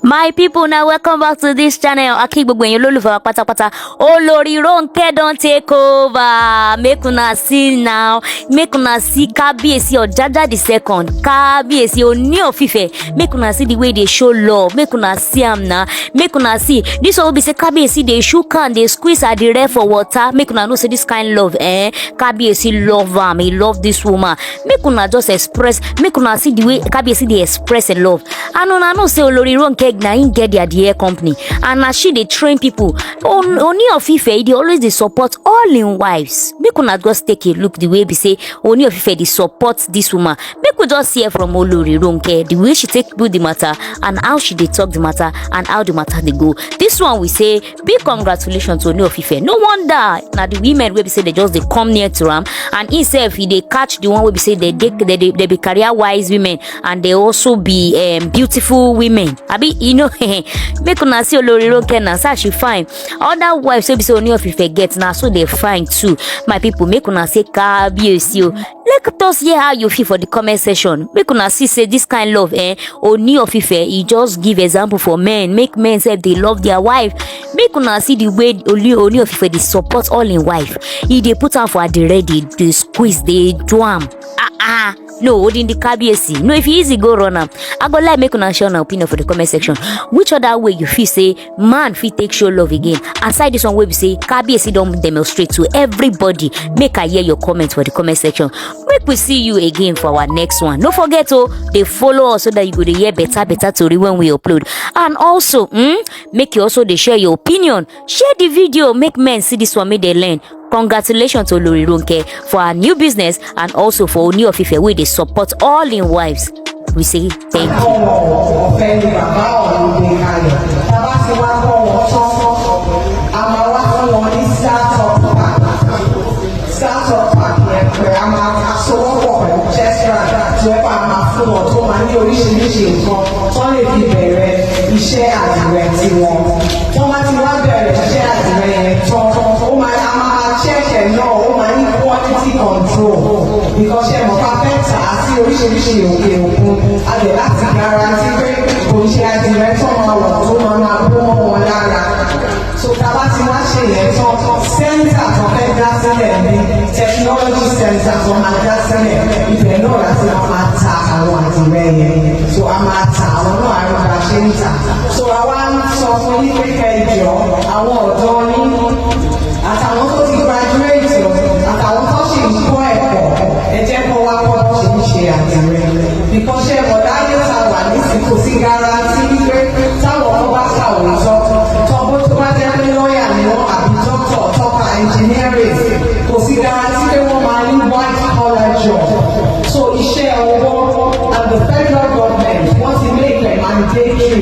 My people, now welcome back to this channel. Akigbo you lulu for pata. Olori Ronke don't take over. Make una see now. Make una see Kabiyesi or Jaja the second. Kabiyesi Ooni of Ife. Make una see the way they show love. Make una see am now. Make una see. This will be say Kabiyesi they shook and they squeeze adire for water. Make una know say this kind love. Kabiyesi love am. He love this woman. Make una just express. Make una see the way Kabiyesi they express a love. And una know say Olori Ronke na him get the adire company, and as she they train people. Ooni of Ife they always they support all in wives. Make una just take a look the way we say Ooni of Ife they support this woman. Make we just hear from Olori Ronke the way she take do the matter and how she they talk the matter and how the matter they go. This one we say big congratulations to Ooni of Ife. No wonder now the women wey be say they just they come near to him, and himself he they catch the one wey be say they be career wise women and they also be beautiful women. Abi you know make una see Olori Ronke na say she fine. Other wives wey be say Ooni of Ife get now so they fine too. My people, make una say Kabiyesi o. Let us hear how you feel for the comment section. Make una see say this kind love Ooni of Ife he just give example for men. Make men say they love their wife. Make una see the way Ooni of Ife they support all in wife. He they put am for adire, they squeeze, they do am. No, holding the Kabiyesi. No, if he easy go run am. I go like make una share an opinion for the comment section. Which other way you feel say man fit take show love again? Aside this one way we say Kabiyesi don't demonstrate to everybody. Make I hear your comments for the comment section. Make we see you again for our next one. Don't forget to they follow us so that you go to hear better story when we upload. And also, make you also they share your opinion. Share the video. Make men see this one. Make they learn. Congratulations to Olori Ronke for her new business and also for Ooni of Ife where they support all in wives. We say thank because she must perfect her oríṣiríṣi òkè òkun àgbẹ̀ láti guarantee pé kò ṣe àdìrẹ́ tó máa wọ̀ tó máa bó mọ́ wọn lára. So tábà tí wọ́n ṣe yẹn tán center tó fẹ́ dá sílẹ̀ ní technology center tó máa dá sílẹ̀ ibẹ̀ náà láti máa ta àwọn àdìrẹ́ yẹn. So a máa ta àwọn náà àrùbá ṣe ń tà. So àwa ń sọ fún yín pé kẹjọ àwọn ọ̀dọ́ ní àtàwọn tó ti graduate àtàwọn tó ṣì ń kọ́ ẹ̀kọ́ ẹ̀jẹ̀ kan wá kọ́ tó ṣe ń ṣe àdìrẹ́. Because ṣe ọ̀dà ayé ta wà nísìnyí kò sí garanti wípé táwọn ọkọ̀ bá kàwé tọ́gbó tó bá jẹ́ pé lọ́ọ̀yà ni wọ́n àbí dókítà tọ́ka engineering kò sí garanti pé wọ́n máa ní white collar job. So iṣẹ́ ọwọ́ and the federal government wọ́n ti make it mandatory